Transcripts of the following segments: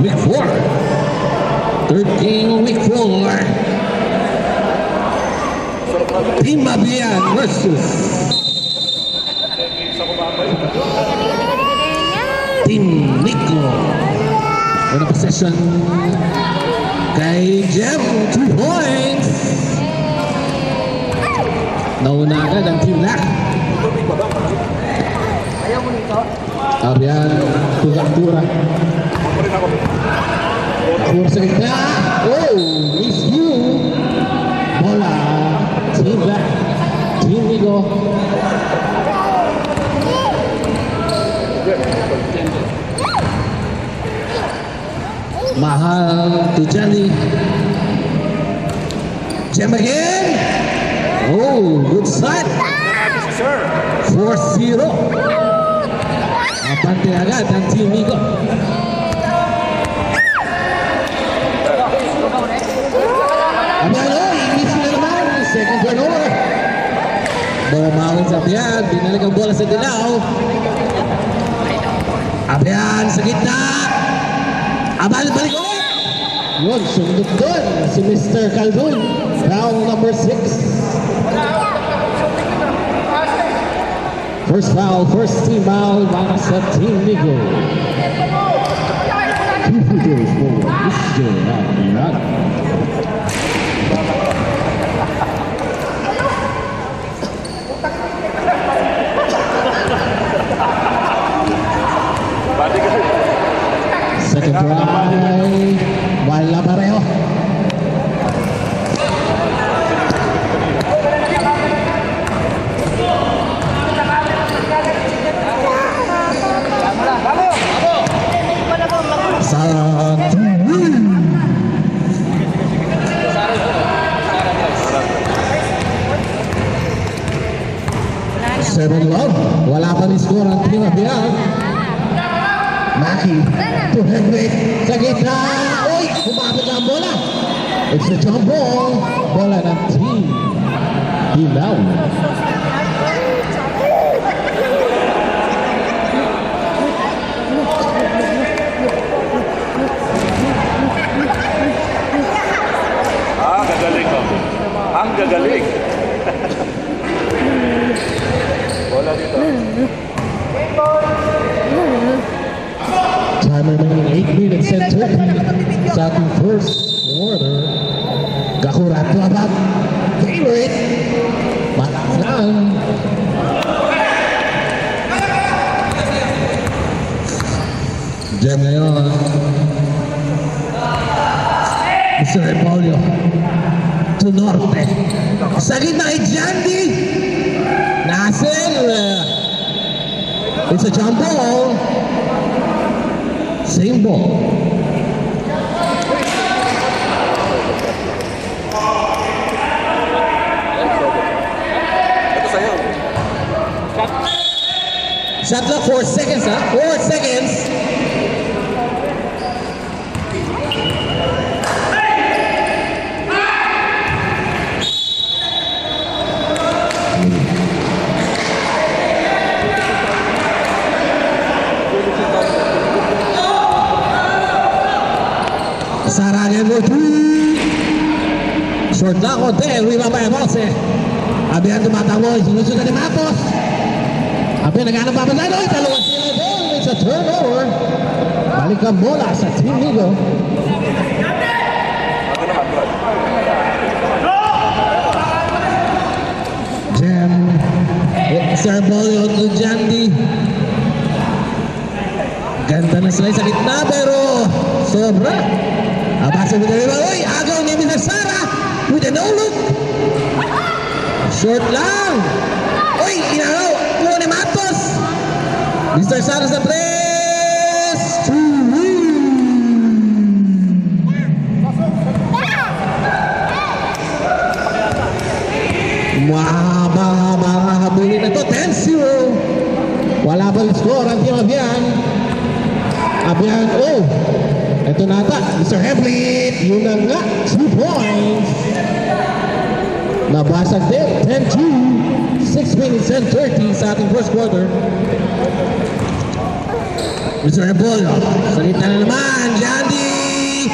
Week 4. 13 week 4. Team Mabian versus Team Nico. Una possession kay Jem, 2 points. Nauna agad ang Team Lac. Abian, Tuga-tura. Akur sa gitna. Oh, miss you. Bola. Team Lac. Team Nico. Mahal to Johnny. Jem again. Oh, good shot. 4-0. Apante agad ang Team Nico. Abano, inis na naman. Second turnover. Bumawin sa Abian. Binalik ang bola sa Dilaw. Abian sa gitna. Balik ulit. Yun, sundot doon si Mr. Calhoun. Foul number 6. First foul, first team foul para sa Team Nico. 2 free throws for Mr. Abian. Second try, wala pareho. Seven love, wala pa ni score ang Team Abian. Maki to Henrik sa gitna. Uy, kumapit na ang bola. It's a jump ball. Bola ng Team Dilaw. Gagaling ko. Ang gagaling. Bola dito. Time remaining 8 minutes and 30 sa ating first quarter. Gakurato abad. Favorite. Malakas lang. Diyan ngayon. Mr. Repolio. To Norte. Sa gitna kay Jandy. Nasel. It's a jump ball. Same ball. Shot clock 4 seconds, ha? 4 seconds. Sarangin mo 3. Short na konti. Rebound by Abalse. Abian tumatawag. Sinusunod ni Matos. Abian naghanap pa ba? Ay, dalawa sila doon. It's a turnover. Balik ang bola sa Team Nico. Jem. Serbolio to Jandy. Ganda na sila sa gitna pero sobra. Abasa mo na rin. Uy, agaw ni Mr. Sara with a no-look. Short lang. Uy, inagaw. Kuha ni Matos. Mr. Sara sa press. Mahabulin na to. 10-0. Wala pa score ang Team Abian. Abian, oh. Ito na ata, Mr. Hemlin, yun na nga, 2 points. Nabasag din, 10-2, 6 minutes and 30 sa ating first quarter. Mr. Apollo. Salita na naman. Jandy.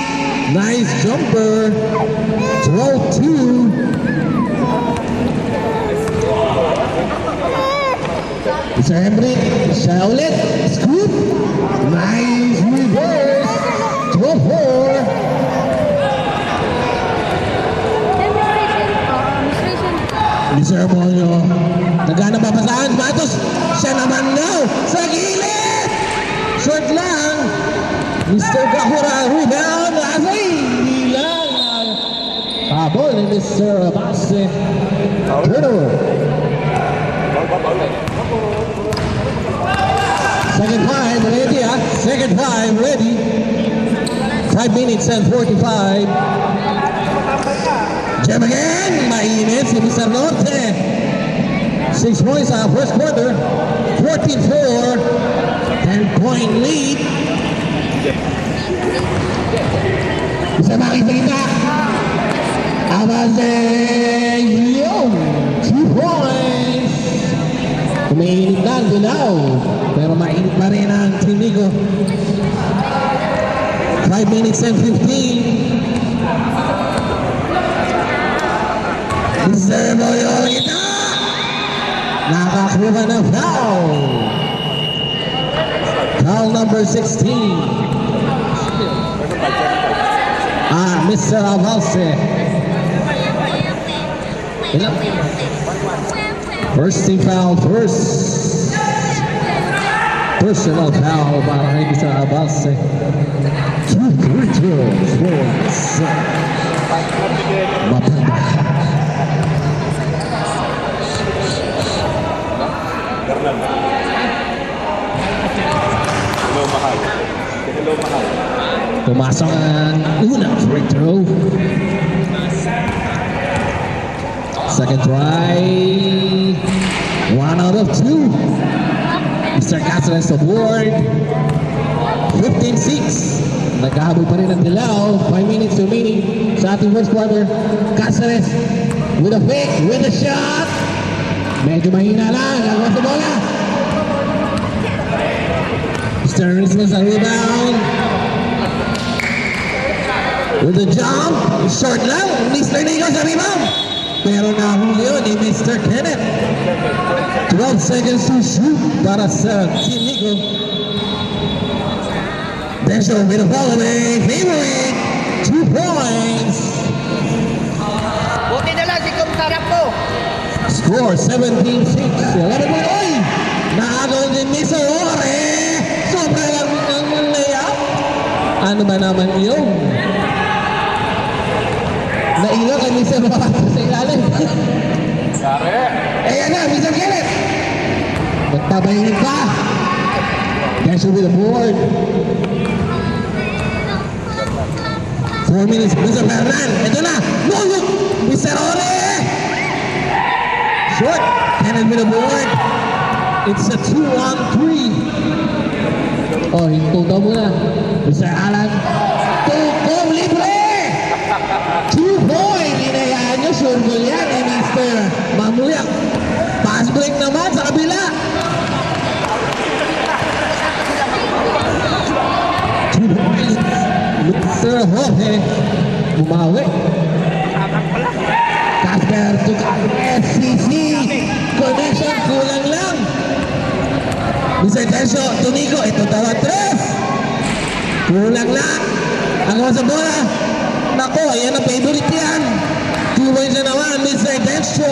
Nice jumper. Throw 2. Mr. Henry. Siya ulit. Scoop. Nice reverse. Throw 4. Mr. Apollo. Nagana papasahan. Matos. Siya naman now. Sa gilid. Short lang. Mr. Gahura. Rebound. Asay. Hindi lang. Habol ni Mr. Abaste. Turnover. Second 5 ready, ah. Second 5 ready. 5 minutes and 45. Jam again. Mainit si Mr. Norte. 6 points sa first quarter. 14-4. 10-point lead. Bisa makikita. Abaste. Yun. 2 points. Umiinit na ang dilaw. Pero mainit pa rin ang Team Nico. 5 minutes and 15. Mr. Boyolita! Nakakuha ng foul. Foul number 16. Mr. Avalse. First team foul first. Personal foul para kay Mr. Avalse. 2 free throws for Mapanda. Hello, mahal. Hello, mahal. Pumasok ang unang free throw. Second try. 1 out of 2. Mr. Cáceres sa board. 15-6. Nagkahabol pa rin ang dilaw. 5 minutes remaining sa ating first quarter. Cáceres with a fake, with a shot. Medyo mahina lang. Lagwas sa bola. Mr. Risman sa rebound. With a jump. Short lang. Mr. Nico sa rebound. Pero nahuli yun ni Mr. Kenneth. 12 seconds to shoot para sa Team Nico. Tension with a following. Favorite. 2 points. Buti na lang si Kumsarap ko. Score 17-6. 11 point. Oy! Nakagawin din Mr. Ore. Sobra lang ang layup. Ano ba naman yun? Nailang kay Mr. Ore sa ilalim. Kare. Ayan na, Mr. Kenneth. Magtabayin pa. Tension with the board. 4 minutes. Mr. Fernan. Ito na. No, no. Mr. Ore. Short. Kenneth with the board. It's a 2-on-3. Oh, hinto daw muna. Mr. Alan. Tukong libre. 2 point. Inayaan nyo. Sure goal yan ni Mr. Mamuyak. Pass break naman sa kabila. 2 points. Mr. Jorge. Bumawi. Casper to FCC. Connection. Kulang lang. Mr. Tencio. Tunico. Ito tawa 3. Kulang lang. Ang sa bola. Nako, ayan ang favorite yan. 2 points na naman, Mr. Tencio.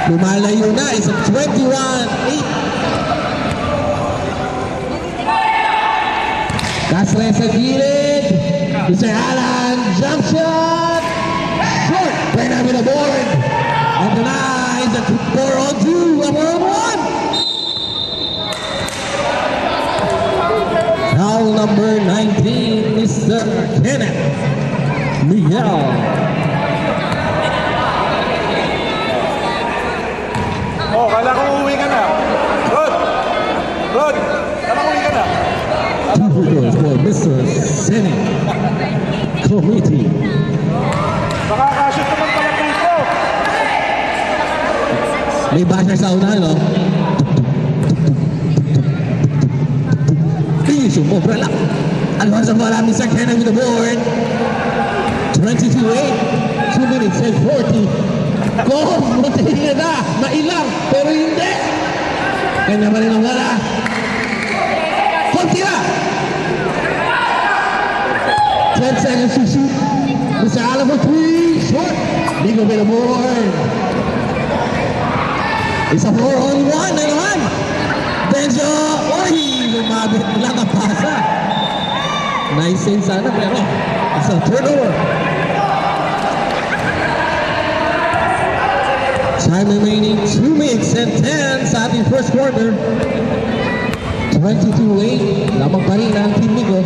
Lumalayo na, is a 21-8. Castle sa gilid. Mr. Alan, jump shot. Short, right now with the board. And tonight is a 4-on-2, a 4-on-1. Foul number 19, Mr. Kenneth Miguel. Oh, kala ko uuwi ka na. Rod! Rod! Kala ko uuwi ka na. 2 free throws for Mr. Senate Committee. Nakakashoot naman pala dito. May basher sa unahan, no? sumobra lang. Advance ang bola, Mr. Cannon with the board. 22-8, 2 minutes and 40. Go! Matigil na! Mailang! Pero hindi! Kanya pa rin ang wala. Kontira! 10 seconds to shoot. Mr. Allen for 3. Short. Ligo with the board. It's a 4-on-1 na naman. Benjo! Oy! Lumabit lang ang pasa. Nice save sana pero it's a turnover. Time remaining 2 minutes and 10 sa ating first quarter. 22-8. Lamang pa rin ang Team Ligo.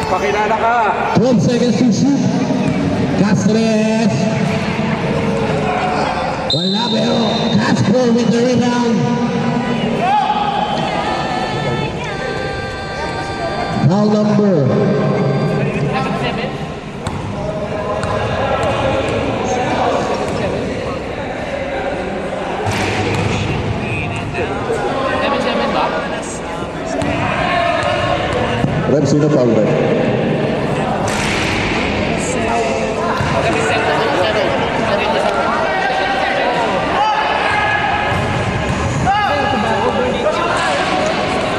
Pakilala ka. 12 seconds to shoot. Cáceres. Wala pero Castro with the rebound. Foul number. Rep, sino foul ba?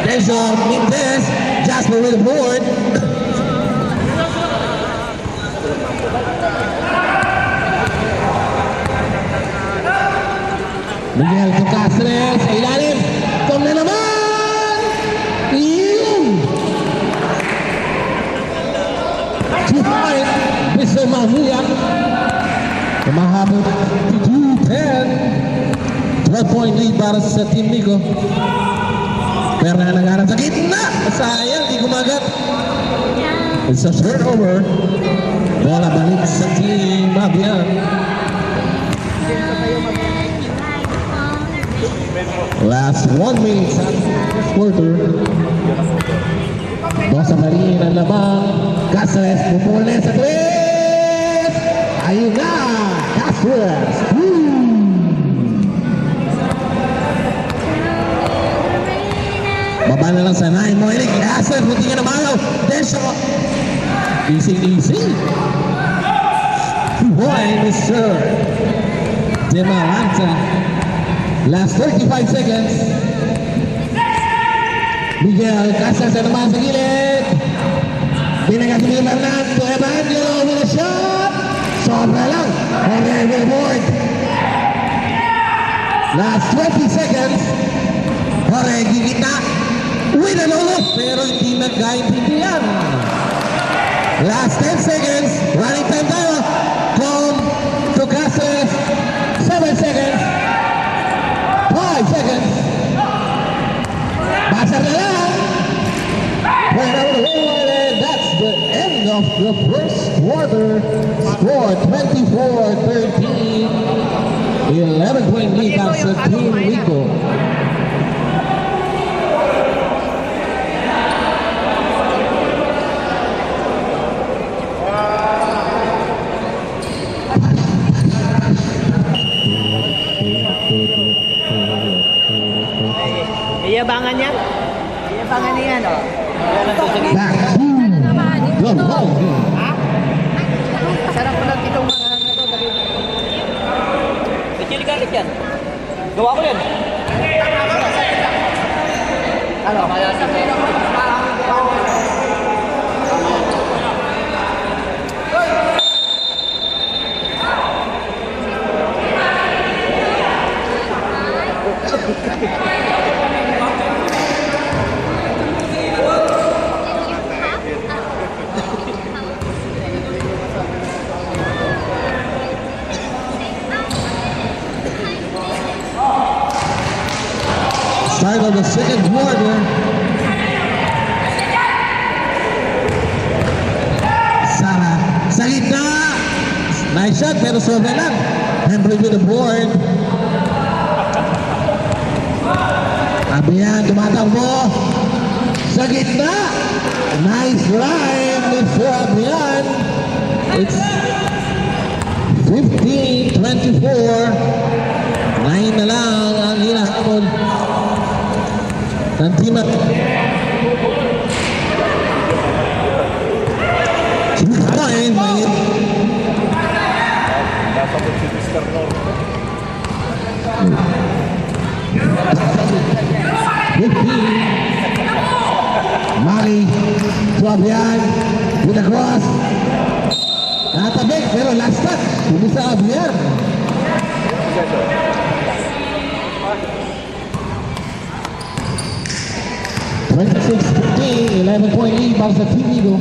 There's Mendez. Jasper with the board. Miguel to Cáceres. Sa ilalim. Tom na naman! Yun! 2 point. Mr. Mahuya. Kumahabot 2-10. 12-point lead para sa Team Ligo. Pero na nag-arap sa gitna. Sayang, di kumagat. It's a turnover. Bola balik sa Team Mabian. Last 1 minute sa first quarter. Bosa pa rin ang lamang. Cáceres, pupula sa twist. Ayun na. Cáceres. Baba na lang sa 9. Moilik. Cáceres, buti nga namalaw. Then shot. Easy. Boy, Mr. Demaranta. Last 35 seconds. Miguel Cáceres na naman sa gilid. Binagat ni Fernando Evangelo with a shot. Sobra lang. Okay, with the board. Last 20 seconds. Okay, gigita. With a lolo. Pero hindi nagkaintindihan. Last 10 seconds. Running time tayo. Come to Cáceres. 7 seconds. 5 seconds. Basar na lang. Right over the wall, and that's the end of the first quarter. Score 24-13. 11-point lead ang sa Team Ligo. Iyabangan niya? Iyabangan niya, no? Back to the ball game. Ha? Sarap pala itong mga ano to. Ba't galit yan? Gawa ko yan. Ano? Start of the second quarter. Sara sa gitna. Nice shot pero sobra lang. Henry with the board. Abian tumatakbo. Sa gitna. Nice line for Abian. It's 15-24. 9 na lang ang hinahabol. ng team at Ay, may Nasabot si Mr. Norte. 15. Mali. Suabian. With a cross. Natabik pero last touch. Hindi sa Abian. (26-15) 11-point lead para sa Team Eagle.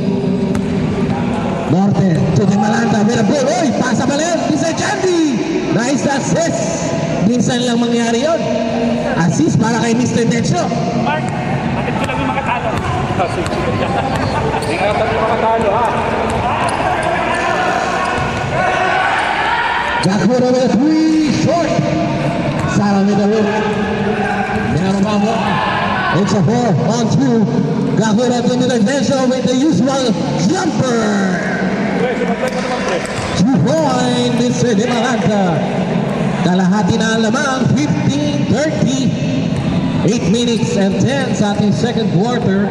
Norte to the Malanta. May ball. Oy, pasa pa rin. Mr. Jandy. Nice assist. Minsan lang mangyari yun. Assist para kay Mr. Decho. Mark, bakit ko lang yung makatalo? Ingatan yung mga talo, ha? Gakura with a three. Short. Sara with a rook. Minamamo. It's a 4-on-2. Gakura to Mr. Decho with the usual jumper. Pre, sumablay mo naman, pre. 2-point, Mr. De Malanta. Kalahati na ang lamang, 15-30. 8 minutes and 10 sa ating second quarter.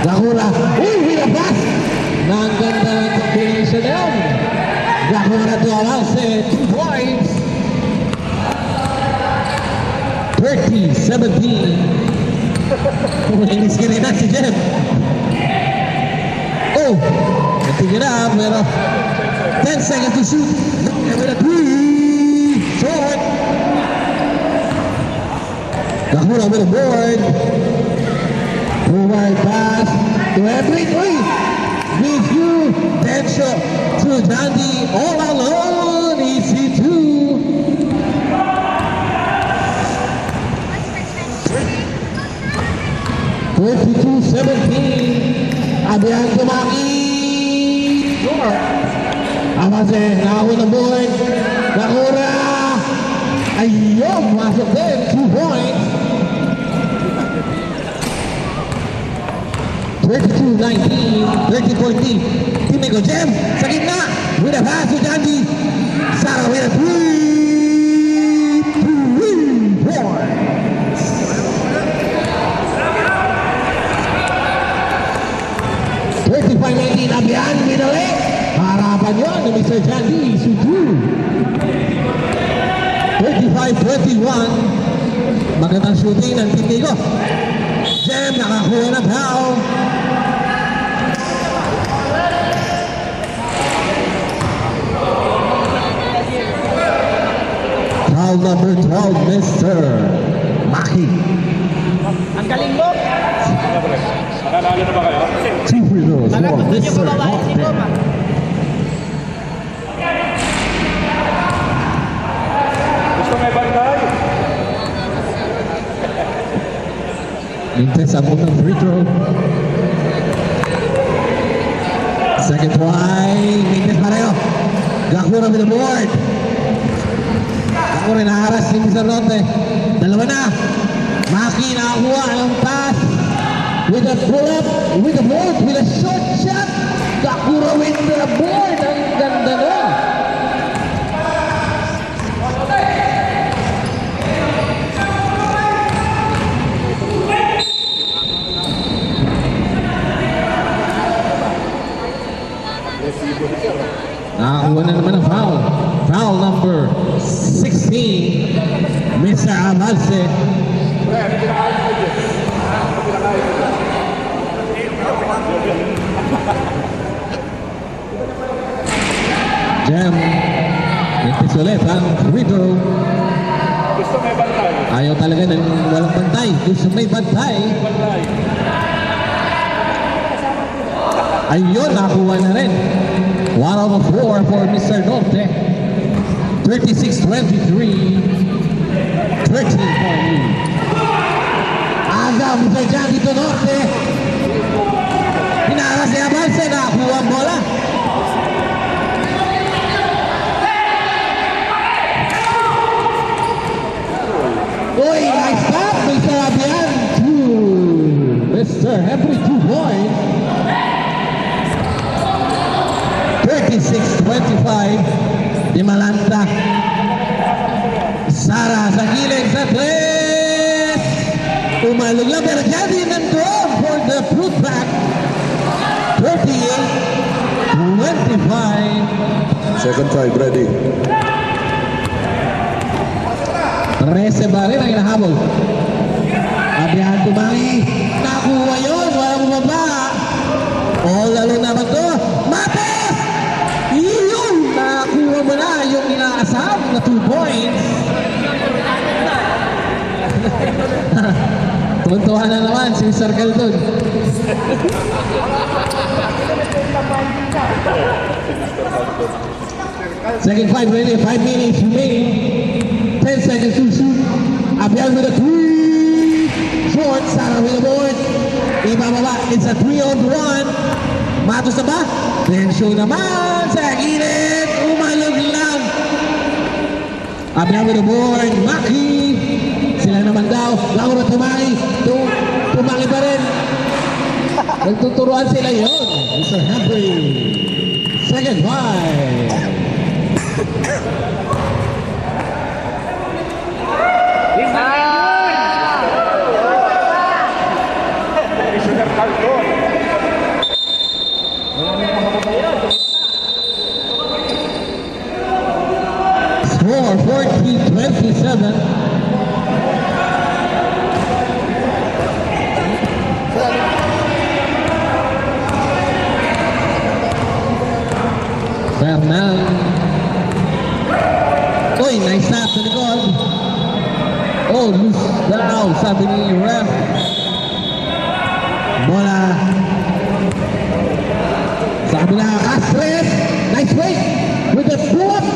Gakura. Uy, with a pass. Ang ganda ng combination na yun. Gakura to Alance, 2 points. 30-17. Inis ka rin na si Jem. Oh, natigil na, pero 10 seconds to shoot. With a three, short. Gakura with a board. Forward pass to Edwin. Uy, with you, Decho to Jandy, all alone, easy two. 22-17. Abian Tumaki. Sure. Amase, nakakuha ng board. Gakura. Ayun, masok din. 2 points. 32-19. 30-14. Timiko Jem sa gitna. With a pass to Jandy. Sara with a three. 3 points. 35-19, Abian, Minole. Harapan yun ni Mr. Jandy, Suju. 35-21. Magandang shooting ng Tindigo. Jem, nakakuha ng foul. Foul number 12, Mr. Maki. Ang galing mo. Ano, pre? Nakalala na ba kayo? Two free throws Alam for mo, hindi Mr. ko babae si Goma. Norte. Gusto may bantay? Mintes ang unang free throw. Second try. Mintes pareho. Gakura with the board. Gakura naharas ni Mr. Norte. Dalawa na. Maki nakakuha ng pass. With a pull-up. With the board. With a short shot. Gakura with the board. Ang ganda nun. Nakakuha na naman ng foul. Foul number 16. Mr. Amalse. Pre, ano pinakain mo dyan? Ano pinakain mo dyan? Jem. Mintis ulit ang free throw. Gusto may bantay? Ayaw talaga ng walang bantay. Gusto may bantay. Bantay. Ayun, nakuha na rin. 1 out of 4 for Mr. Norte. 36-23. 13-point lead. Aga, Mr. Jan dito Norte. Pinaras ni Abalse, nakakuha ang bola. Uy, nice stop, Mr. Abian. Mr. Henry, 2 points. 36-25. Di Malanta. Sara sa gilid sa 3. Umalog lang, pero Jazzy nandun for the putback. 38-25. Second five, ready. 13 ba rin ang inahabol. Abihan Tumangi. Nakuha yun. Walang bumaba. O, lalo naman to. Mates! Yun! Nakuha mo na yung inaasam na 2 points. Tuntuhan na naman si Circle dun. Second five ready, 5 minutes remaining. 10 seconds to shoot. Abiyan with a 3. Short, Sarah with the board. Ibababa, it's a 3-on-1. Matos na ba? Then show naman sa gilid. Umalog lang. Abiyan with the board. Maki. Sila naman daw. Laura Tumangi. Tumangi pa rin. Nagtuturuan sila yun. Mr. Humphrey. Second five. Score 40-27. Fernan. Uy, nice snap sa likod. Oh, loose down, sabi ni ref. Bola. Sabi na Castres. Nice break with the foot.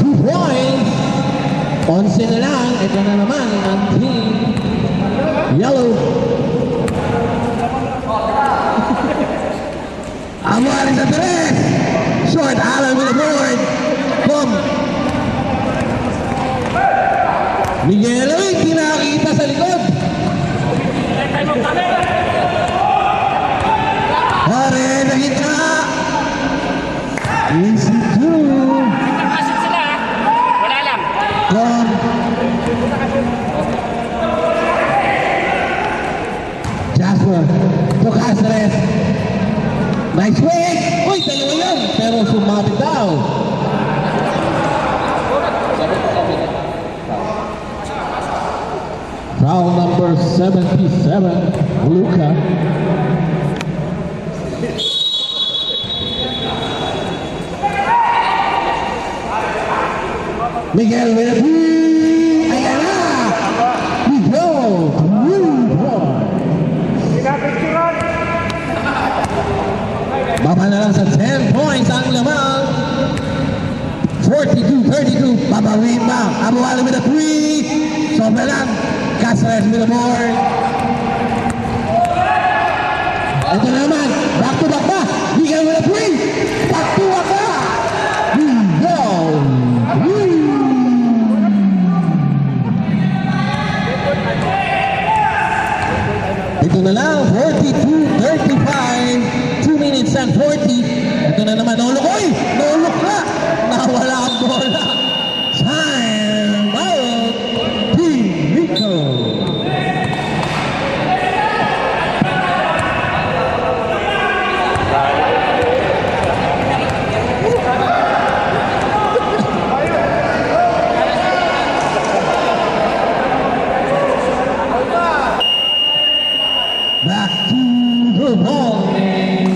2 points. 11 na lang. Ito na naman ang team Yellow. Amari sa 3. Short, Alan with the board. Boom. Miguel, uy, kinakita sa likod. Hore, nagita. Easy 2. Nagkakasit sila ha. Wala lang. Boom. Jasper, to Castres. Nice break. Uy, dalawa yun. Pero sumabit daw. Foul number 77, Luca. Miguel with a three. Ayan na. We go. 3 points. Baba na lang sa 10 points ang lamang. 42-32. Babawin ba? Abu Ali with a 3. Sobra lang. Castres with the board. Ito na naman. Back to back ba? Miguel with a 3. Back to back ba? We go. Ito na lang. 42-35. 2 minutes and 40. Ito na naman. Nolokoy! Nolok na! Nawala ang bola. Time out. Team Rico. Back to the ball game.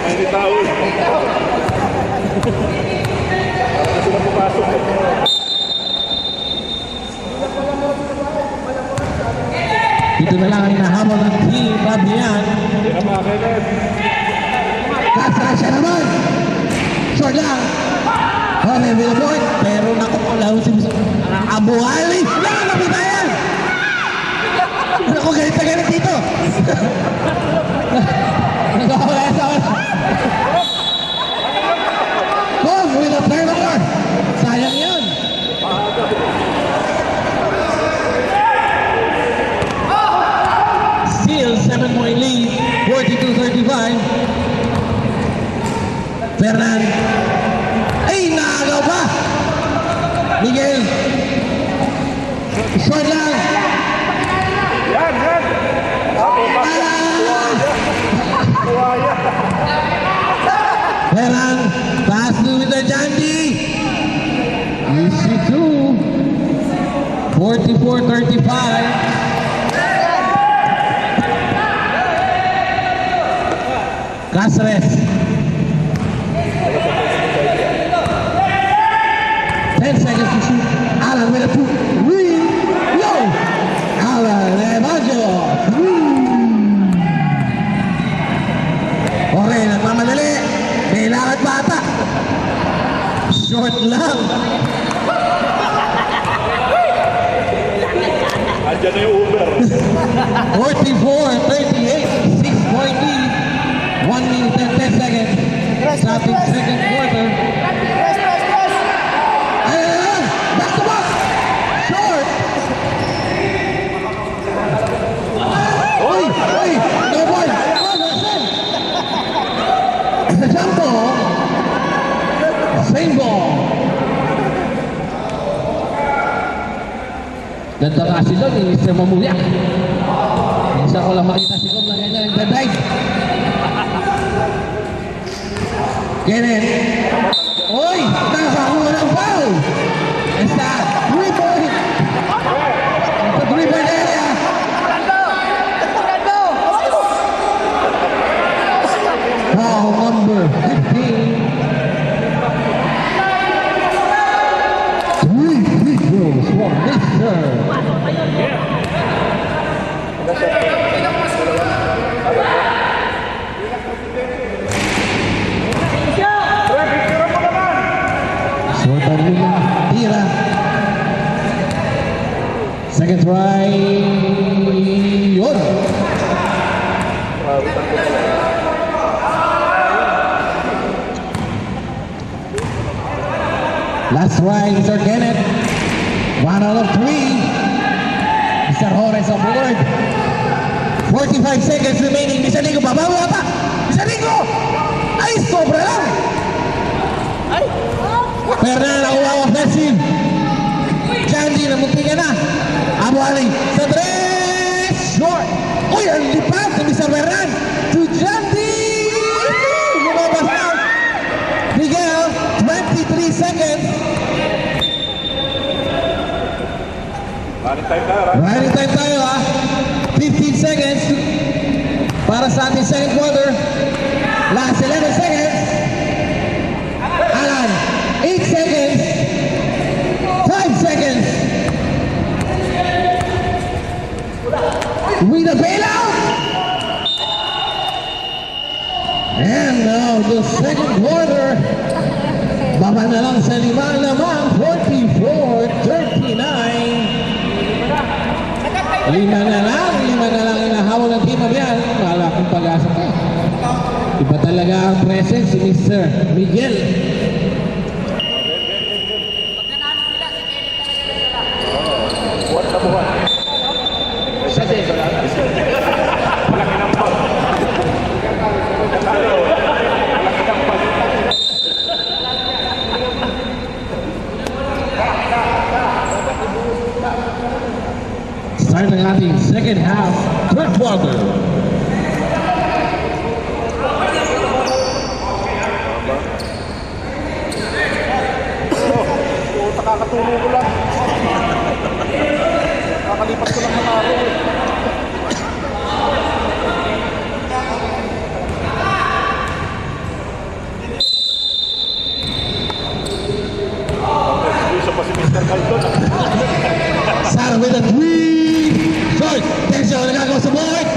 Ay, tao. Sila pumasok. Dito na lang ang hinahabol ng team Babian. Hindi na makinig. Kasra siya naman. Short lang. Hore with the point. Pero nakukularo si Abu Ali. Nakakapitayan. Naku, galit na galit dito. Nagkakawala sa wala. Boom with a turnover. Sayang yun. Still 7-point lead. 42-35. Fernan. Ay, naagaw pa. Miguel. Short lang. 44-35. Cáceres. 10 seconds to shoot. Alan with a two. Three. Yo! Alan Evangelio. Okay, nagmamadali. Kailangan bata. Short lang. Andiyan na yung Uber. 44-38. 6-point lead. 1 minute and 10 seconds. Starting second quarter. Ayan! Back to back! Short! Uy! Uy! No ball! Oh, Russell! It's a jump ball. Same ball. Ganda nga si Don, ni Mr. Mamuyak. Minsan ko lang makita si Don na ganyan nagdadive. Kenneth. Uy! Nakakuha ng foul! It's a 3-point! It's a 3-point area! Foul number 15. 3 free throws for Mr. Sotarina tira. Second try. Yun. Last try, Mr. Kenneth. 1 out of 3. Mr. Jorge on board. 45 seconds remaining. Mr. Nico, babawi pa. Mr. Nico! Ay, sobra lang! Fernan nakuha ang offensive. Candy na munti ka na. Abu Ali sa 3. Short. Uy, ang lipat ni Mr. Fernan. To Candy. Lumabas na. Miguel, 23 seconds. Running time tayo ha. 15 seconds para sa ating second quarter. Last 11 seconds. Alan, 8 seconds. 5 seconds. With a bailout. And now the second quarter. Baba na lang sa 5 naman. 44-39. Lima na lang inahawal ng team Abian. Malaking pag-asa pa. Iba talaga ang presence si Mr. Miguel. Siya din. Start ng ating second half, third quarter. Nakakatulong ko lang. Nakakalipat ko lang ng araw. Isa pa si Mr. Caldon. Sara with a 3. Short. Tension. Nagagawa sa board.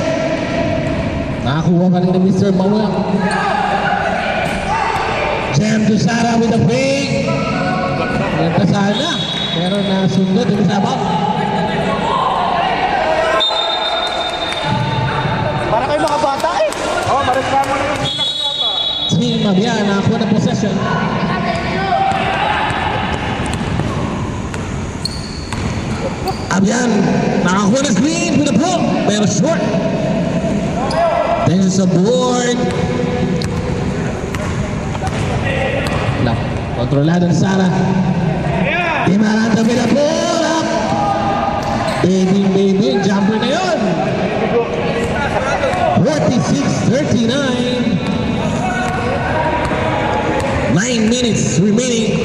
Nakakuha ka rin ng Mr. Maula. Jam to Sara with a fake. Ganda sana. Pero nasundot yung sabaw. Para kayo mga bata eh. Oh, mareklamo na yung sila yata. Team Abian nakakuha ng possession. Abian nakakuha ng screen with a pull. Pero short. Tension sa board. Kontrolado ni Sara. Di Maranta with a pull up. Baby, jumper na yun. 46-39. 9 minutes remaining.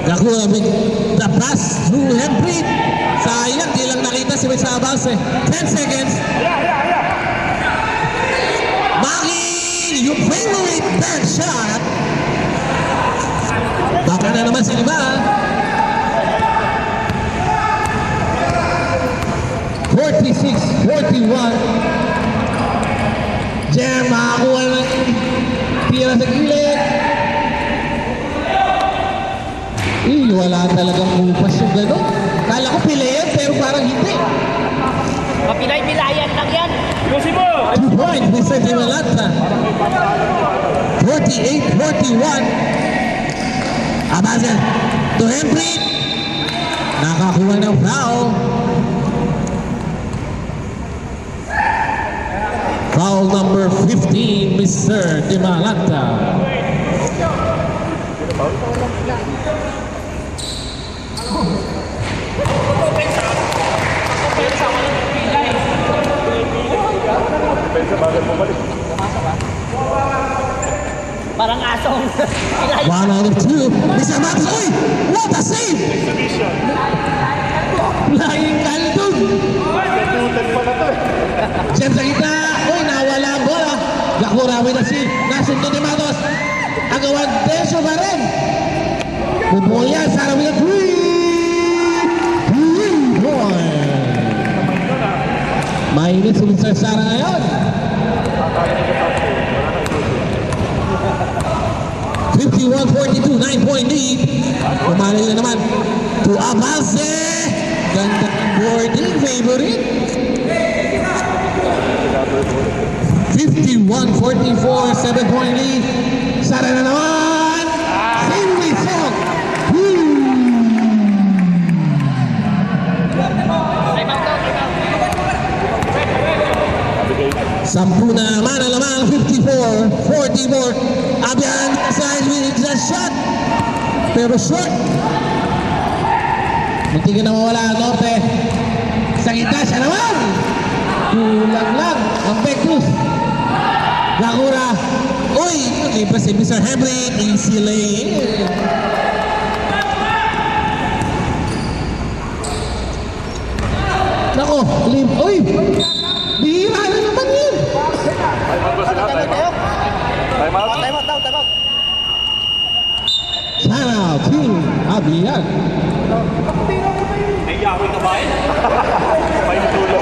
Nakuha the pass through Hemprit. Sayang. base. 10 seconds. Maki, your favorite bad shot. Baka na naman si Liba. 46-41. Jem, makakuha ng tira sa gilid. Wala talagang upas yung gano'n. Kala ko pilayan pero parang hindi. Mapilay-pilayan lang yan. 2 points, Mr. Jimalata. 48-41. Abazel to Henry. Nakakuha ng foul. Foul number 15, Mr. Jimalata. Parang asong. Pilay. 1 out of 2. Mr. Max, uy! What a save! Lahing kaldog! Siyem sa gitna. Uy, nawala ang bola. Gakurami na si Nassim Donimatos. Agawan Deso pa rin. Bubuo yan. Sana may 3 point. Mainit si Mr. Sara ngayon. 51-42, 9-point lead. Pumalay na naman to Abase. Ganda ng boarding, favorite. 51-44, 7-point lead. Sara na naman. Same result. Sampu na naman ang lamang, 54-44. Abian side with the shot. Pero short. Munti na mawala ang Norte. Sa gitna siya naman. Kulang lang ang Becruz. Gakura. Uy, lipas si Mr. Henry. Easy lane. Nako, uy. Bihira na naman yun. Time out. Shout out to Abian. May tulong.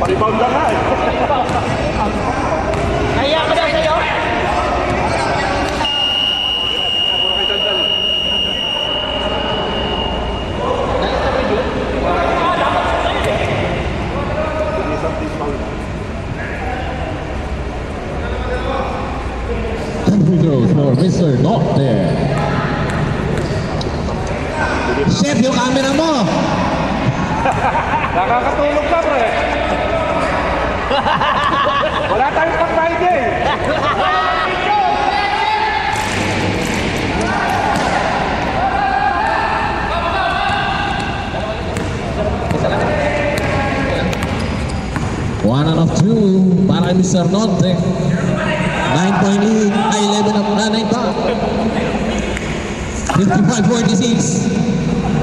Paribound lang nga eh. Kaya ko na sa'yo. Throws for Mr. Norte. Chef, yung camera mo. Nakakatulog ka, pre. Wala tayong pag-Friday. One out of 2 para Mr. Norte. 9-point lead. 11 up na 9 pa. 55-46.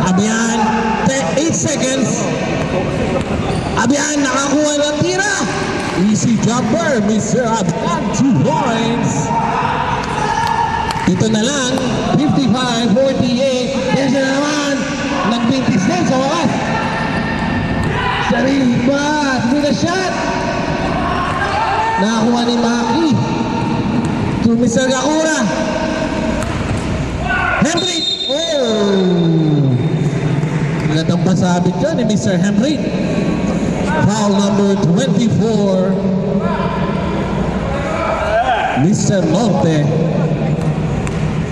Abian, 8 seconds. Abian, nakakuha ng tira. Easy jumper, Mr. Abian, 2 points. Ito na lang, 55-48. Yan siya naman, nag-20 cents sa wakas. Sarili ba? With a shot. Nakakuha ni Maki. To Mr. Gakura. Henry. Oh! Magandang pasabit dyan ni Mr. Henry. Foul number 24. Mr. Norte.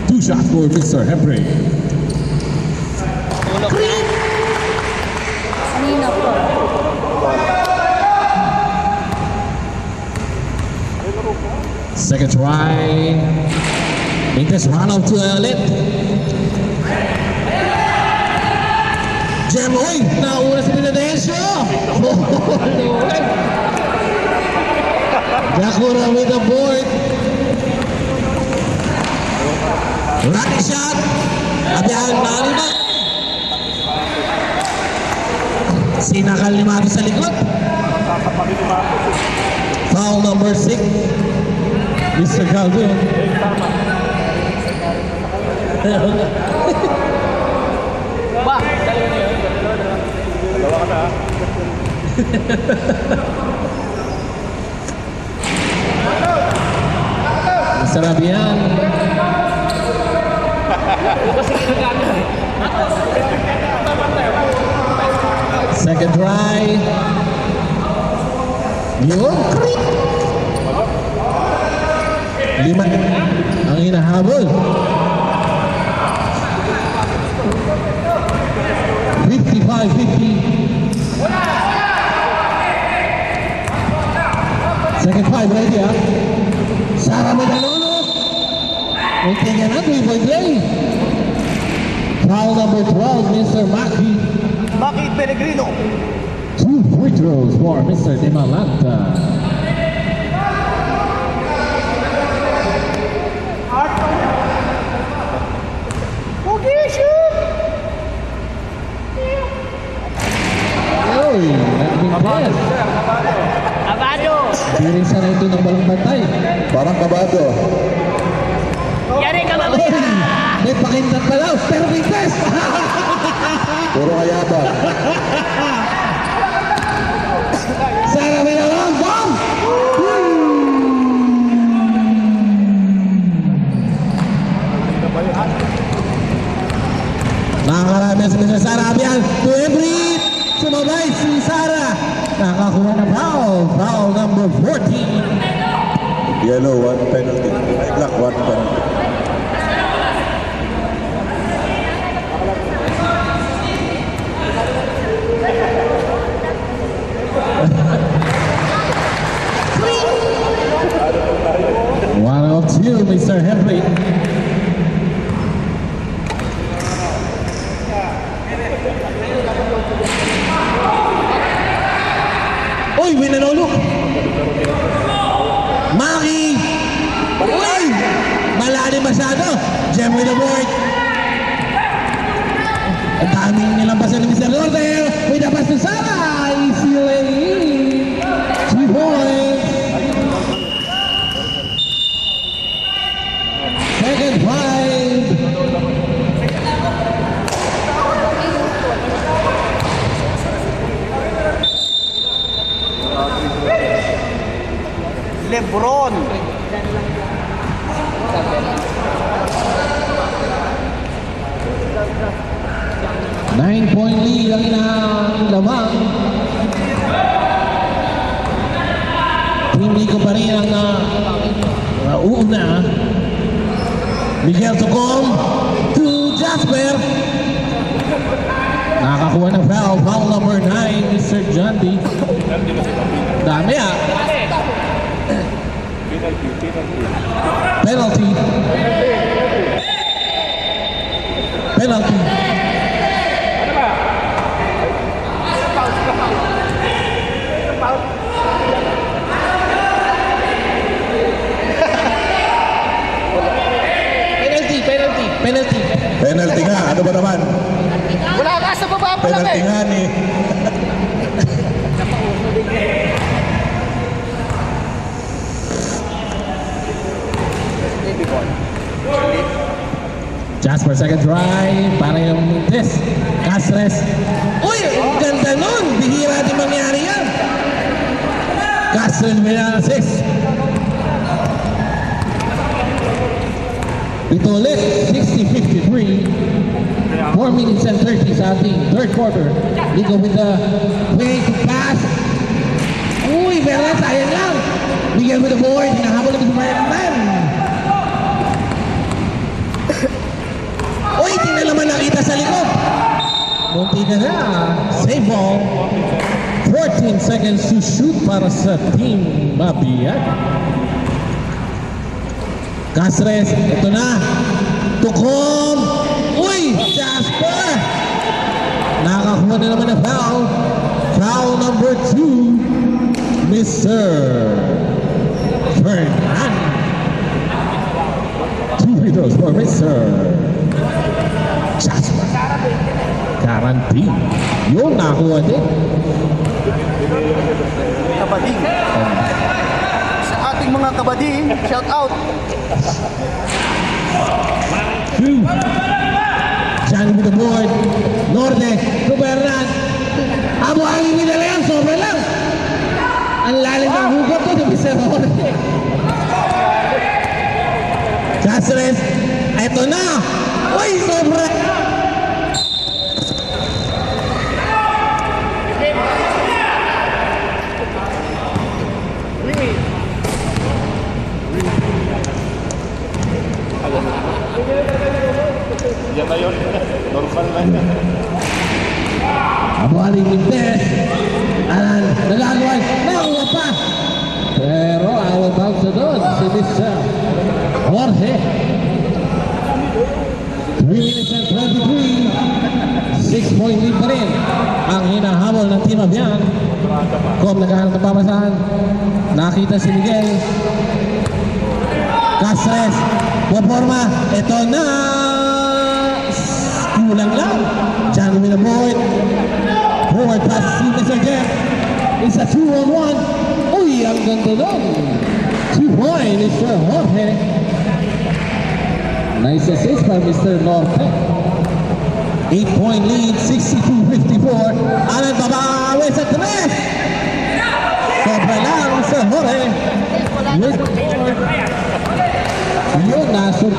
2 shots for Mr. Henry. Nina po. Second try. Mintes run out to Elit. Jem, oy! Nauna si Pinadesio! Gakura with the board. Rocket shot. Abihan, nalibak. Sinakal ni Mato sa likod. Kakapagin ni Marcos. Foul number 6. Mr. Calvin. Ba, dalawa na yun. Dalawa ka na. Mr. Abian. Kasi ginagano eh. Second try. Yun, crit. 5 ang hinahabol. 55-50. Second five right here. Sara Medalolo. Tingnan na, 3-point play. Foul number 12, Mr. Maki. Maki Pellegrino. 2 free throws for Mr. De Malanta. Pogi, shoot! Uy, naging pass. Abado. Di rin sana ito ng balang bantay. Parang kabado. Yari ka Uy, mamaya. may pakintan pa daw, pero may test. Puro kayaba. Sara Medalolo, bomb! Nakakarami si Mr. Sara Abian. To every sumabay si Sara. Nakakuha na foul. Foul number 14. Yellow, 1 penalty. Ay, black, 1 penalty. One of two, Mr. Henry. Uy, winanolo. Maki. Uy, malalim masyado. Gem with the board. Ang daming nilampasan ni Mr. Lourdes. With the pass to Sara. Easy lay. 2 points. Second five. Lebron. Nine-point lead ang inalamang. Team Nico pa rin ang uuna. Miguel Tocom to Jasper. Nakakuha ng foul. Foul number 9, Mr. John D. Dami ah. Penalty. Penalty. Penalty. Penalty nga, ano ba naman? Wala ka sa baba pa lang Penalty eh. nga ni... Jasper second try. Para yung test. Castres. Uy! Ang ganda nun! Bihira din mangyari yan. Castres may assist. Ito ulit. 60-53. 4 minutes and 30 sa ating third quarter. Ligo with the way to pass. Uy! Pero sayang lang. Miguel with the board. Hinahabol na si Brian Man. Uy, tingnan naman nakita sa likod. Munti ka na. Save ball. 14 seconds to shoot para sa team Mabiyag. Castres, ito na. Tukom. Uy, Jasper. Nakakuha na naman ng foul. Foul number 2, Mr. Fernan. 2 free throws for Mr. Jasper. Guarantee. Yung nakuha din. Kabading. Sa ating mga kabading, shout out. Two. Johnny with the board. Norde. Kubernan. Abo ang nila yan. Sobra lang. Ang lalim ng hugot to. Di Mr. Norde. Cáceres. Ito na. Uy, sobra. Yan na yun. Normal na yun. Abo aling Mintes. Alan, nagagawa. Nakuha pa. Pero ang about sa doon, si Mr. Jorge. 3 minutes and 23. 6-point lead pa rin ang hinahabol ng Team Abian. Kom naghahanap ng pamasahan. Nakita si Miguel. Cáceres. Poporma. Ito na. Kulang lang. Johnny Minaboy. Forward pass si Mr. Jeff. It's a 2-on-1. Uy, ang ganda doon. 2-point, Mr. Jorge. Nice assist by Mr. Norte. 8-point lead, 62-54. Alan babawi sa 3. Sobra lang sa Jorge. With yun, nasur.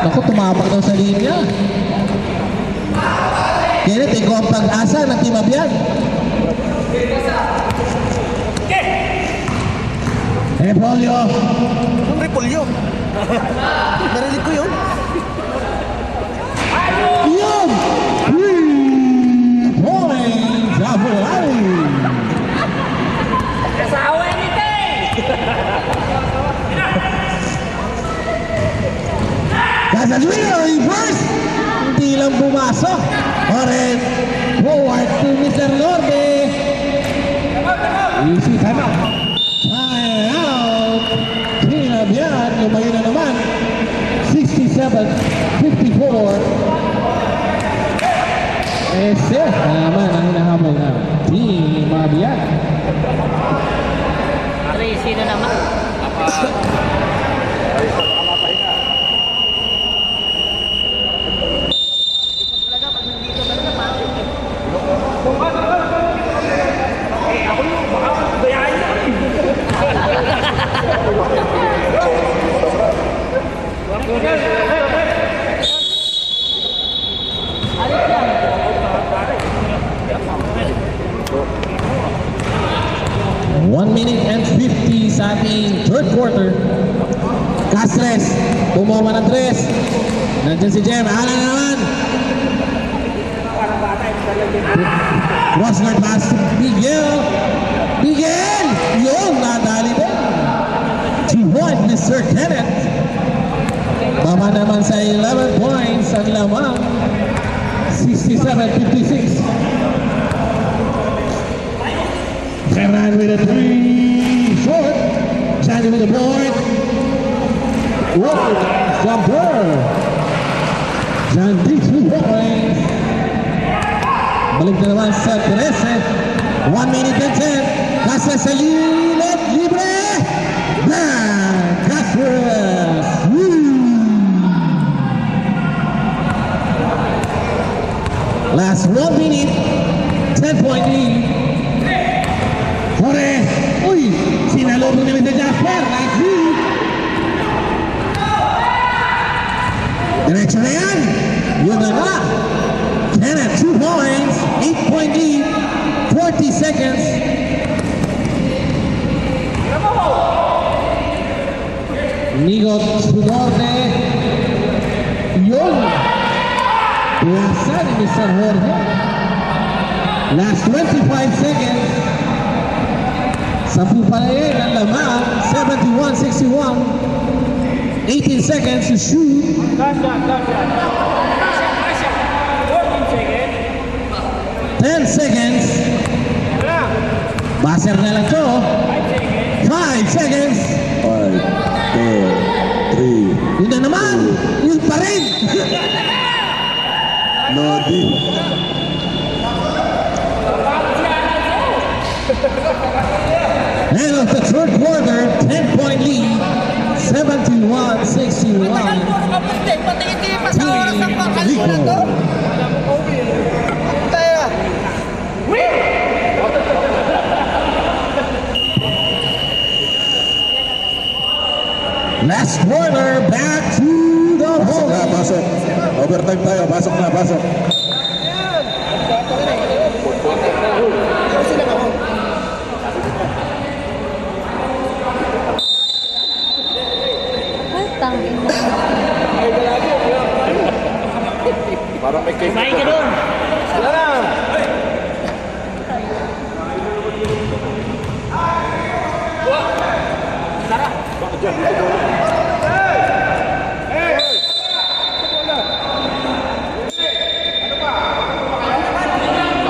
Naku, tumabak daw sa linya. Kenneth, ikaw ang pag-asa ng Team Abian. Repolyo. Yung repolyo. Narinig ko yun. Yun! 3 points! Abulay! Kasawa ni Tay! Casadrillo, reverse! Hindi lang bumasok. Oren, forward to Mr. Lorde. Easy time out. Time out. Team Abian, lumayo na naman. 67-54. Ese naman ang hinahabol na Team Abian. Tracy na naman. sa ating third quarter. Cáceres, bumoma ng 3. Nandiyan si Jem, ala na naman. Crossguard pass to Miguel. Miguel! Yun, nadali din. 2-1, Mr. Kenneth. Baba naman sa 11 points ang lamang. 67-56. Ferran with a 3. Short. Johnny with the board. Whoa, jumper. John D. 2 points. Balik na naman sa 13. 1 minute and 10. Cáceres sa unit. Libre. Bang! Cáceres. Last 1 minute. 10-point lead. Jorge. Uy! Sinalubong ni Mr. Jasper. Last lead. Diretso na yan. Yun na nga. Kenneth, 2 points. 8-point lead. 40 seconds. Nigot Sudorte. Yun. Puwasa ni Mr. Jorge. Last 25 seconds. 10 palayin ang lamang. 71-61. 18 seconds to shoot. 10 seconds. Baser na lang to. 5 seconds. 5, 4, 3, Yun na naman. Yun pa rin. loading. End of the third quarter, 10-point lead, 71-61. Pati hindi pa sa oras ng pangkalbo na to. Tayo. Last quarter, back to the Pasok na, ball. pasok. Overtime tayo, pasok na, pasok. Ay, tangin mo. Parang may cake. Kumain ka doon.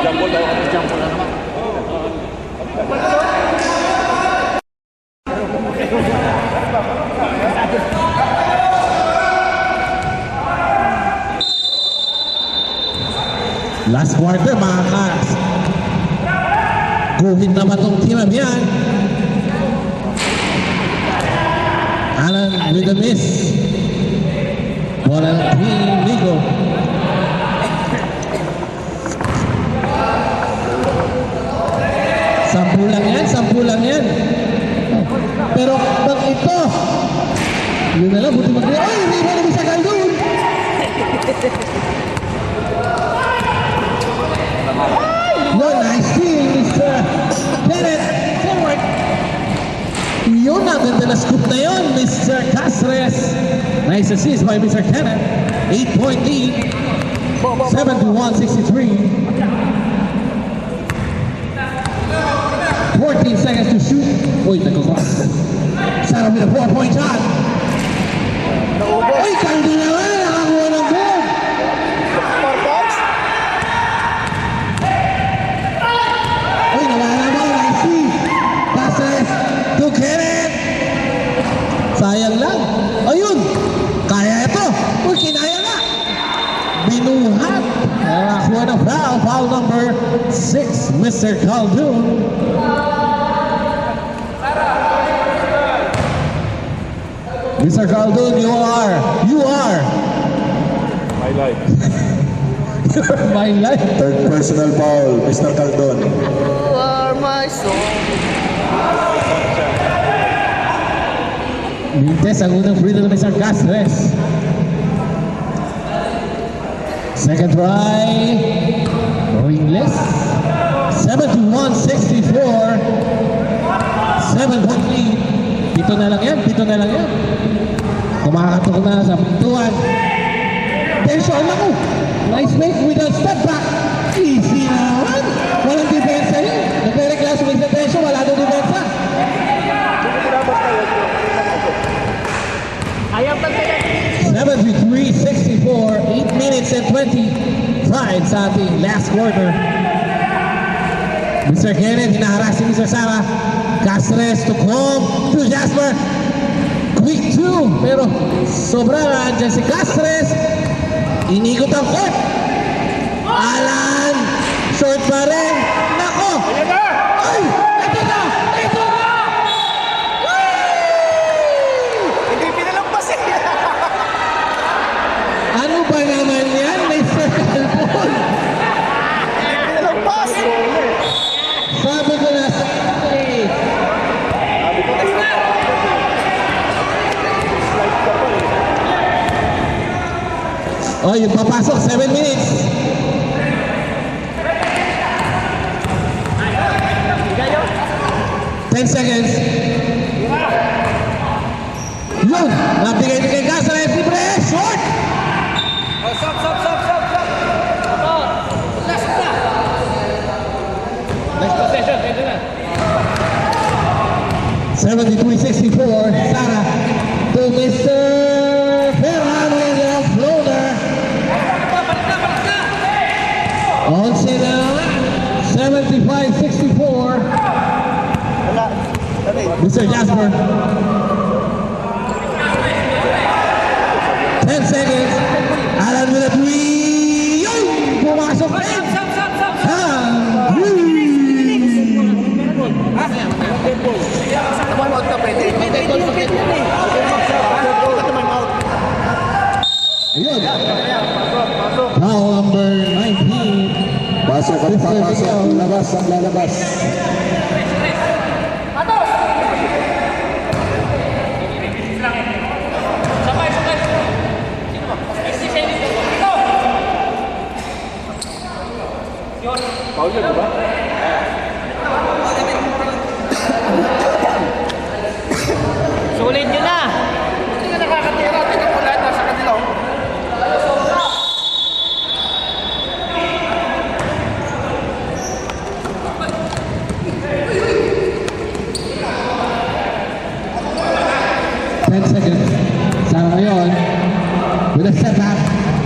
Jumbo daw, jumbo na naman. Last quarter, mga Cats. Guhit naman tong team yan. Alan with a miss. Bola ng team, Ligo. Sampu lang yan. Pero pag ito, yun na lang, buti mag- ay, hindi ba namin sa Kaldun? No, nice steal, Mr. Kenneth. Forward. Yun, ang ganda na scoop na yun, Mr. Castres. Nice assist by Mr. Kenneth. 8-point lead. 71-63. 14 seconds to shoot. Uy, nagkakos. Sarah with a 4-point shot. Uy, Kaldun naman, nakakuha ng goal. Uy, nawala ba? Nice see. Passes to Kenneth. Sayang lang. Ayun. Kaya ito. Uy, kinaya na. Binuhat. Nakakuha ng foul. Foul number 6, Mr. Khaldun. Mr. Khaldun, you are My life. my life. Third personal foul, Mr. Caldon. You are my soul. Mintes ang unang free throw ng Mr. Castres. Second try. Ringless. 71-64. 7-point lead. Pito na lang yan. Kumakatok na sa pintuan. Tension ako. Nice make with a step back. Easy naman. Walang depensa yun. Nagre-reklamo sa Mr. Tension. Wala doon depensa. Ayaw pa sila. 73-64, 8 minutes and 25 sa ating last quarter. Mr. Kenneth, hinaharas si Mr. Sara. Castres to Crom, to Jasper. Quick 2, pero sobra na dyan si Castres. Inikot ang court. Alan, short pa rin. Nako! Ay! Ito na! Hindi pinalampas eh. Ano ba naman yan, Mr. Calpon? Hindi pinalampas. Sabi ko na sa eh. Oh, yung papasok, 7 minutes. Ten seconds. Yun! Nabigay ni kay Castres. Libre! Short! Stop. Next possession, pwede na. 73-64. Sara to Mr. Ferran with a floater. On sila. 75-64. Mr. Jasper. 10 seconds. Alan with a three. Yun! Pumasok rin! Time out ka, pwede. Ayun. Foul number 19. Pasok at papasok. Labas ang lalabas. Paul yun, di ba? Sulit nyo na. Hindi ka nakakatira. Tingnan mo lahat nasa kanila. Oh. Seconds. Sana ngayon. With a step back.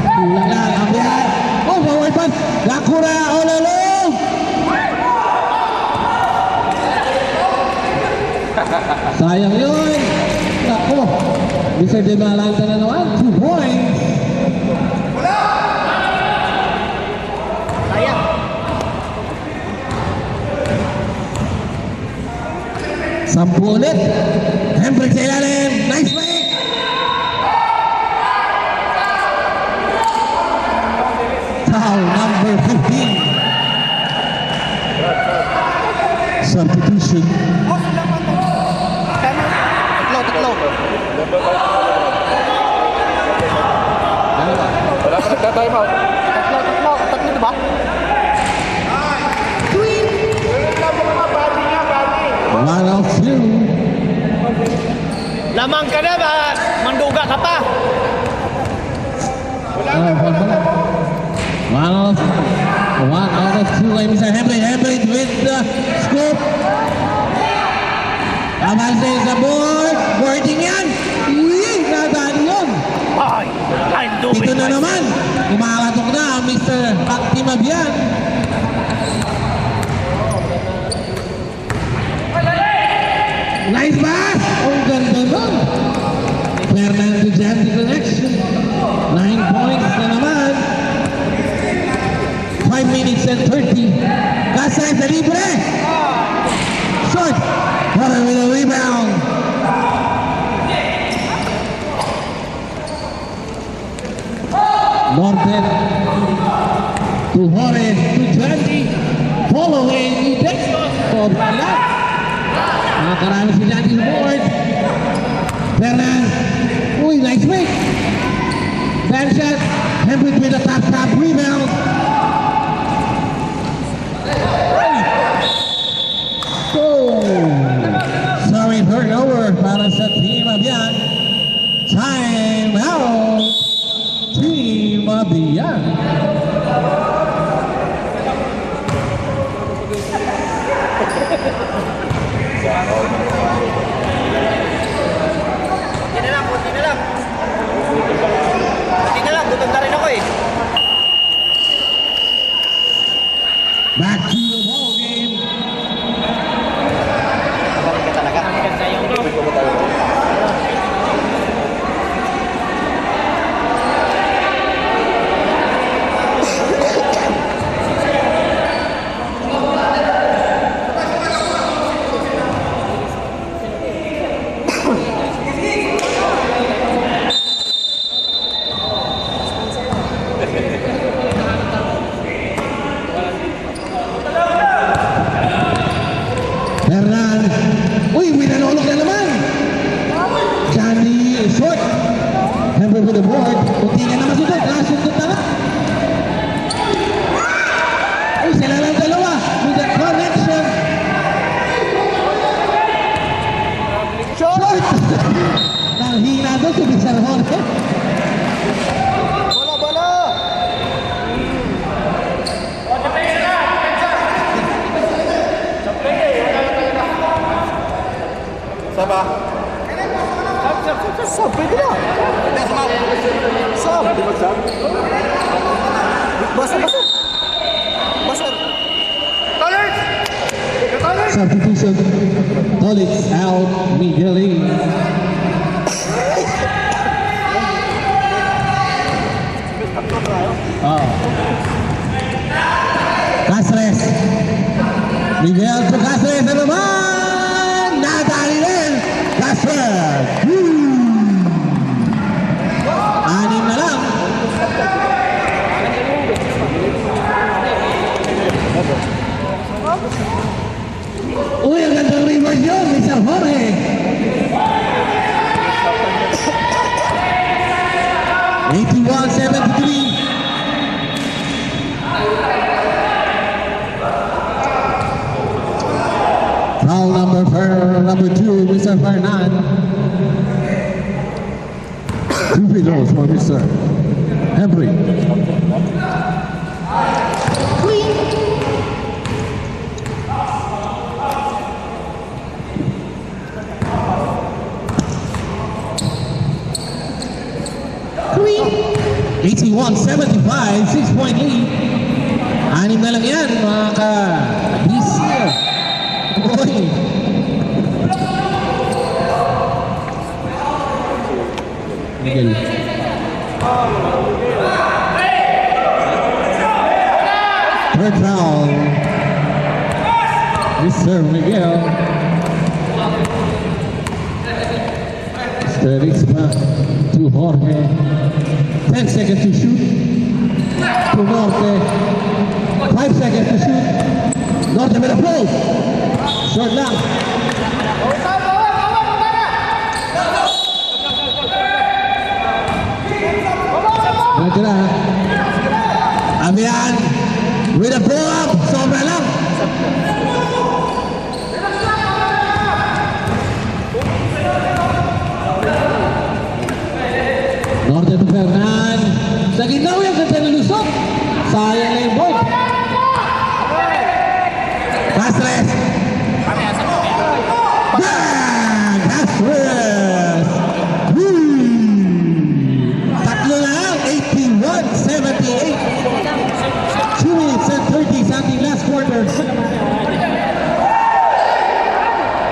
Kulang lang. Ang biyahe. Oh, forward pass. Nakura. All along. Sayang yun. Nako. Mr. De Malanta na naman. 2 points. Sayang. Sampu ulit. Hendrick sa ilalim. Nice play. Foul number 15. Substitution. Tatlo. Wala pa nagta-time out. Tatlo, diba? One of two. Lamang ka na ba? Manduga ka pa. One out of two. Ay, Mr. Hendrick with the scoop. Avanse sa board. Boarding yan. Yee! Nadaan yun. Ay, I'm doing Dito na naman. Kumakatok na ang Mr. Bakti Mabian. Nice pass! Ang ganda nun. Fernando Janty connection. 9 points na naman. 5 minutes and 30. Kasay sa libre. Short. Water with a rebound. Norton to Jorge to Janty. Following the Texas. For Balat. Nakakarami si Janty sa board. Fernan. Uy, nice break. Bad shot. Hendrick with a top rebound. Oh! Sorry, turnover para sa Team Abian. Time out. Team Abian. Kunti na lang. Gutom na rin ako eh. Back to the ball game. Galing ka talaga. Fernan. Uy, winanulog na naman. Johnny short. Hendrick with the board. Kunti nga na masundot. Nasundot na nga. Uy, sila lang dalawa. With the connection. Short. Nanghina doon si Mr. Jorge. Bola! Sama. Sab, pwede na. Sab. Hindi mag-sub. Basa. Substitution. Call it out immediately. Cáceres. Miguel to Cáceres na naman! Nadali din! Cáceres! Anim na lang. Uy, ang gandang reverse yun, Mr. Jorge. $81-73. Foul number 2, Mr. Fernan. 2 free throws for Mr. Henry. Clean. 81-75, 6-point lead. Anim na lang yan, mga ka-BC. Boy. Miguel. Third foul. Mr. Miguel. Mr. Rispa to Jorge. 10 seconds to shoot. To Norte. 5 seconds to shoot. Norte with a blow. Short lang. Ganito na. Amian with a blow up. Sobra lang. Norte to Fernan. Sa ginaw yung ganda ng lusok. Sayang na yung board. Cáceres. Cáceres. Tatlo na lang. 81-78. 2 minutes and 30 something last quarter.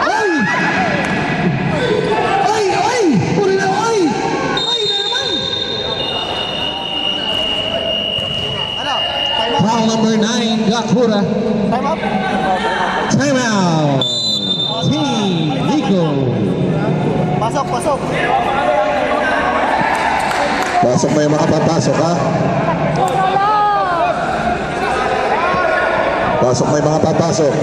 Ay! Ay! Ay! Puri na! Ay! Ay na naman! Ano? Time out? Foul number 9, Gakura. Time out? Time out. Team Nico. Pasok, pasok. Pasok na yung makapapasok, ha? Pasok na yung makapapasok.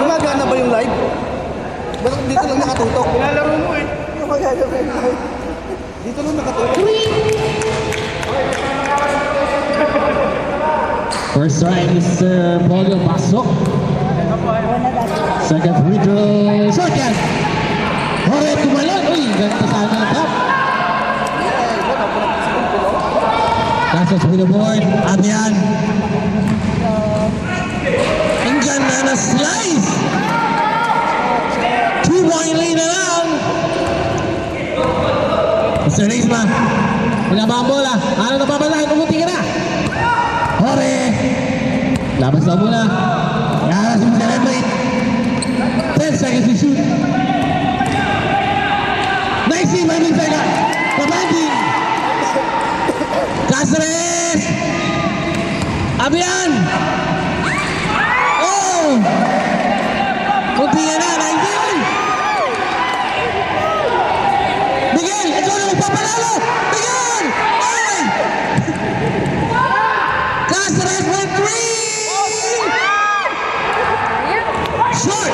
Gumagana ba yung live? Ba't dito lang nakatutok? Nilalaro mo eh. Gumagana ba yung live? Dito lang nakatutok. First try, Mr. Polio pasok. Second free throw. Short yan. Jorge tumalon. Uy, ganito sana ang top. Kasos with the board. Amian. Ang ganda na slice. 2-point lead na lang. Mr. Rizma. Wala ba ang bola? Ano na babalahin? Umuti ka na. Jorge. Labas daw muna. Kaya si Mr. Henry. 10 seconds to shoot. Nice team by Minsaga. Pabanding. Cáceres. Abian. Oh. Kunti na na. 19. Miguel. Ikaw na magpapalalo. Miguel. Ay. Cáceres with 3. Short.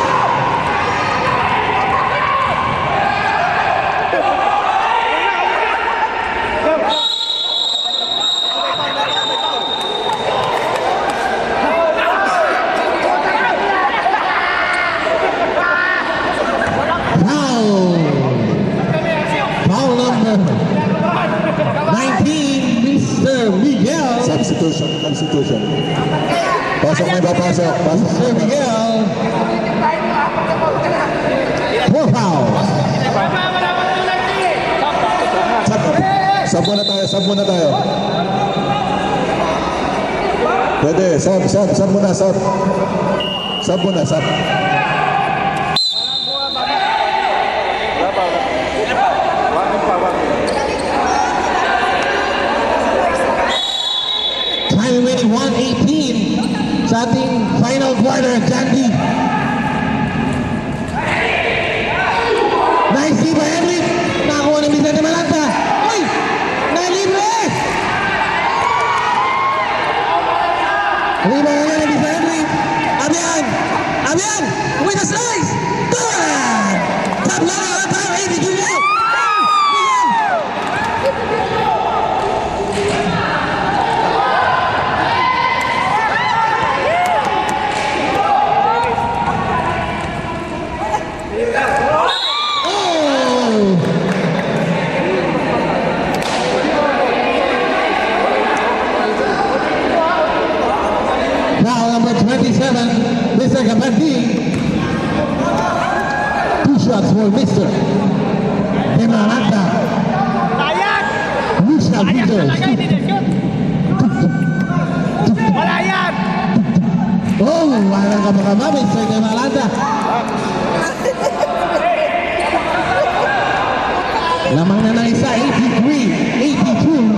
Pasok. Pasok. Sir Miguel. 4 fouls. Sab muna tayo, sab muna tayo. Pwede, sab muna, sab. Sab muna, sab. Time remaining 1:18 sa ating final quarter, Jandy. Nice D by Henry. Nakakuha ng Vicente Malanta. Uy! Nalibre! Libre na yan ng Vicente Henry. Abian! Abian! With a slice! Good! Top line on time, 82 now! Foul number 27, Mr. Kapati. 2 shots for Mr. Demarata. Layak! Lucia Layak Peters. talaga, hindi na shoot. Wala yan! Oh, walang kabakaba, Mr. Demarata. Lamang na ng isa, 83, 82.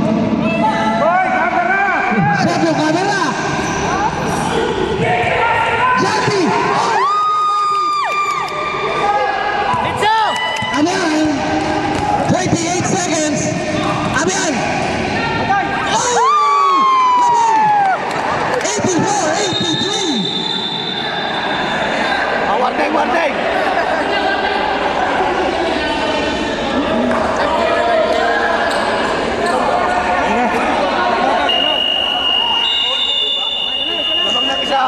Sergio Cabrera. Jati. Itzo! Abian. 28 seconds. Abian. Oh! Labang. 84, 83. Warning, warning! Labang ng isa.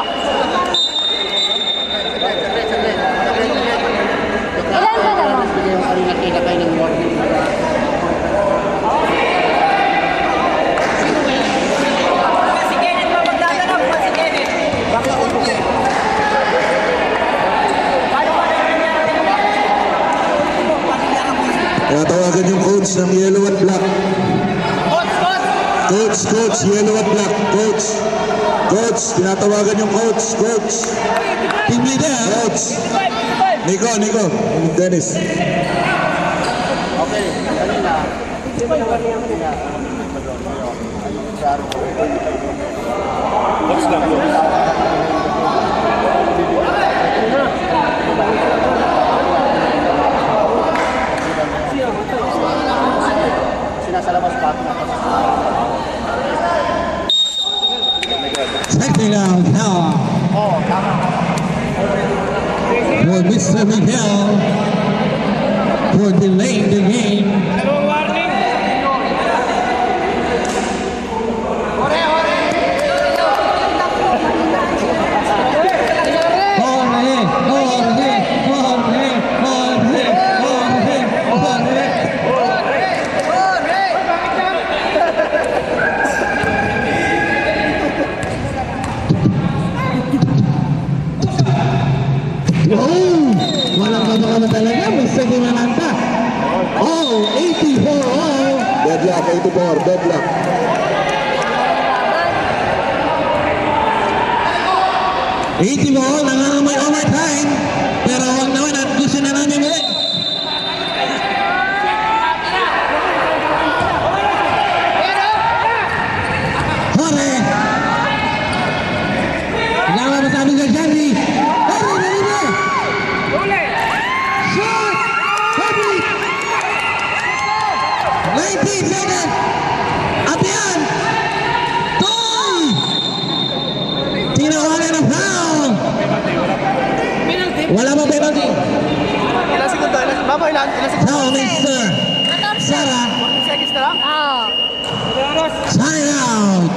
Ilan ba naman? Si Kenneth pa magdadalap pa si Kenneth. Tinatawagan yung coach ng yellow at black. Coach, coach! Coach, yellow at black. Coach, tinatawagan yung coach. Team leader. Coach. Nico. Dennis. Coach lang. Checking out now. For Mr. Miguel. For delaying the game. Dalawang warning. Walang kabakaba talaga, Mr. Dimalanta. Oh, 84 all. Deadlock, 84. Deadlock. Nangangamay overtime. Pero huwag naman at gusto na namin ulit. Jorge. Kailangan masabi sa Jandy. Henry, deliver. Shot. Henry. 19 seconds. Abian. Toy. Tinawagan ng foul. Wala pa penalty. Ilan segundo? Baba, ilan segundo? Now, Mr. Sara. Seconds na lang? Oo. Sign out.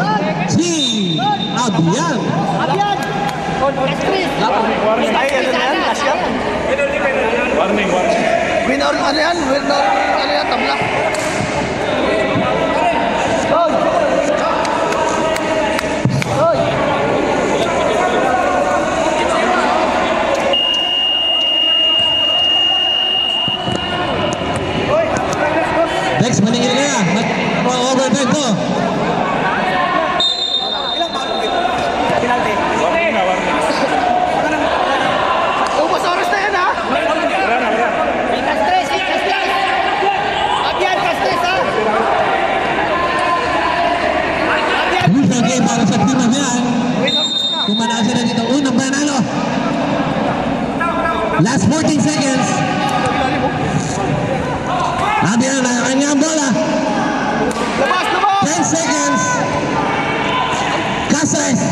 Team Abian. Abiyan! Ay, ano na yan? Last year? Warning. Win or ano yan? Win or ano yan? Tabla. Hoy! Hoy! 15 seconds. Abiyan na ang kanyang bola. Labas, labas! 10 seconds. Casas.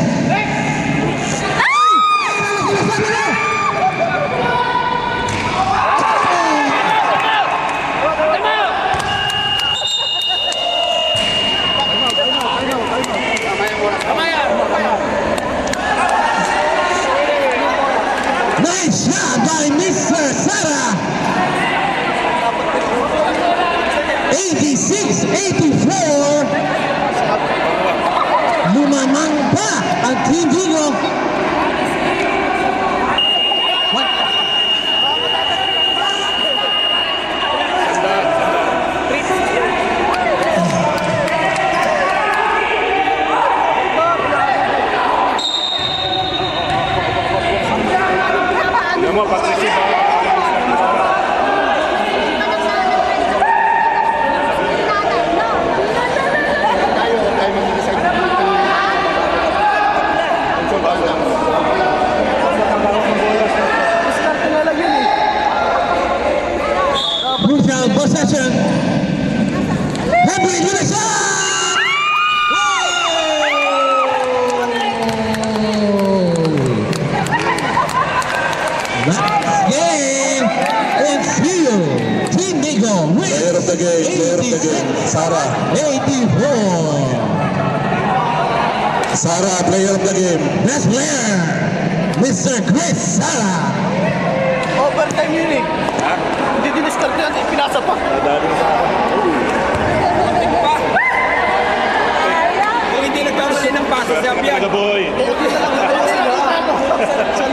Nice shot by Mr. Sara. 86-84. Lumamang pa ang Team Vigo. Alam mo, pag-receive ako. Crucial possession. Henry with a shot! Next game, it's you, Team Vigo Player of the game, player of the game. Sara. 84. Sara, player of the game. Best player, Mr. Chris Sara. Overtime yun eh. Hindi diniscard yan, pinasa pa. Kung hindi nagkamali ng pass, sabi yan. Boy. Sa